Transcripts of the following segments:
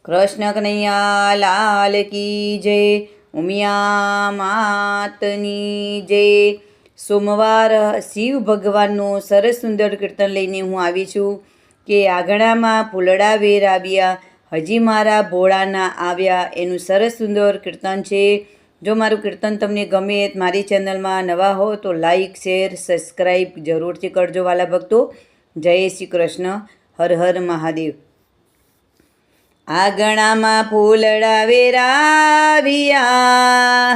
કૃષ્ણ કનૈયા લાલ કી જય. ઉમિયા માતની જય. સોમવાર શિવ ભગવાનનું સરસ સુંદર કીર્તન લઈને હું આવી છું કે આંગણામાં ફૂલડા વેર આવ્યા, હજી મારા ભોળાના આવ્યા. એનું સરસ સુંદર કીર્તન છે. જો મારું કીર્તન તમને ગમે, મારી ચેનલમાં નવા હો તો લાઈક, શેર, સબસ્ક્રાઈબ જરૂરથી કરજો વાલા ભક્તો. જય શ્રી કૃષ્ણ. હર હર મહાદેવ. આંગણામાં ફૂલડા વેરાવ્યા,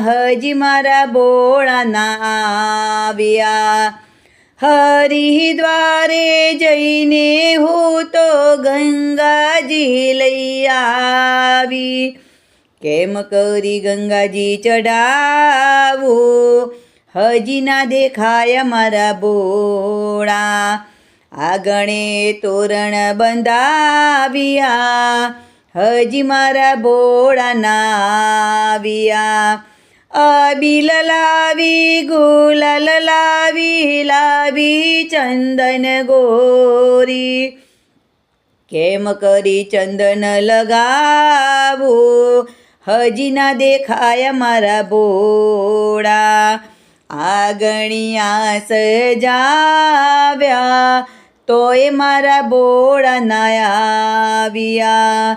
હજી મારા ભોળાના આવ્યા. હરિદ્વારે જઈને હું તો ગંગાજી લઈ આવી. કેમ કરી ગંગાજી ચડાવું, હજી ના દેખાય મારા ભોળા. આંગણે તોરણ બંધાવ્યા, હજી મારા ભોળાના આવ્યા. અબીલ લાવી, ગુલાલ લાવી, લાવી ચંદન ગોરી. કેમ કરી ચંદન લગાવું, હજી ના દેખાય મારા ભોળા. આંગણિયા સજાવ્યા, તોય મારા ભોળાના આવ્યા.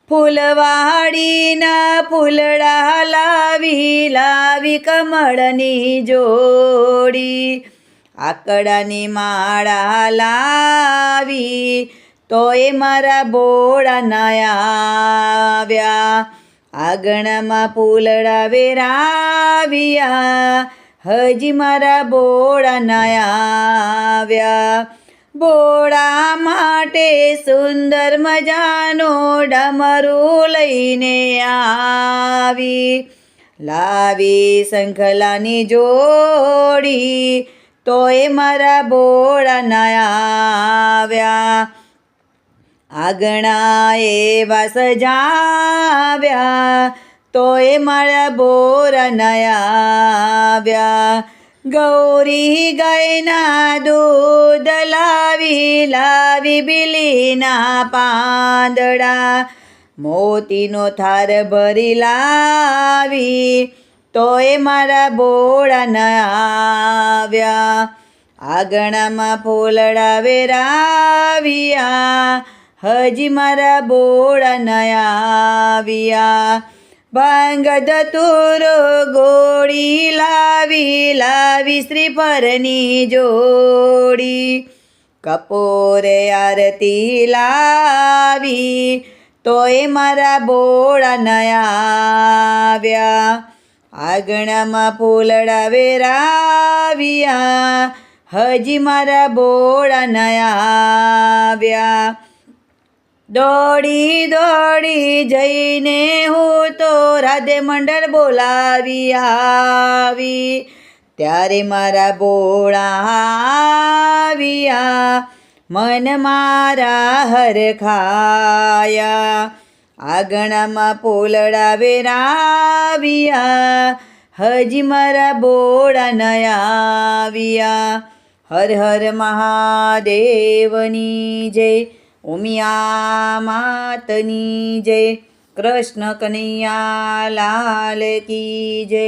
ફૂલવાડીના ફૂલડા લાવી, લાવી કમળની જોડી. આકડાની માળા લાવી, તોય મારા ભોળાના આવ્યા. આંગણામાં ફૂલડા વેરાવ્યા, હજી મારા ભોળાના આવ્યા. ભોળા માટે સુંદર મજાનો ડમરું લઈને આવી. લાવી શંખલાની જોડી, તોય મારા ભોળાના આવ્યા. આંગણા એવા સજાવ્યા, તોય મારા ભોળાના આવ્યા. ગૌરી ગાયના દૂધ લાવી, લાવી બીલીના પાંદડા. મોતીનો થાર ભરી લાવી, તોય મારા ભોળાના આવ્યા. આંગણામાં ફૂલડા વેરાવ્યા, હજી મારા ભોળાના આવ્યા. ભાંગ ધતુરો ગોળી લાવી, લાવી શ્રીફળની જોડી. કપોરે આરતી લાવી, તોય મારા ભોળાના આવ્યા. આંગણામાં ફૂલડા વેરાવ્યા, હજી મારા ભોળાના આવ્યા. દોડી દોડી જઈને હું તો રાધે મંડળ બોલાવી આવી. ત્યારે મારા ભોળા આવ્યા, મન મારા હરખાયા. આંગણામાં ફૂલડા વેરાવ્યા, હજી મારા ભોળાના આવ્યા. હર હર મહાદેવની જય. ઉમિયા માતની જય. કૃષ્ણ કનૈયા લાલ કી જય.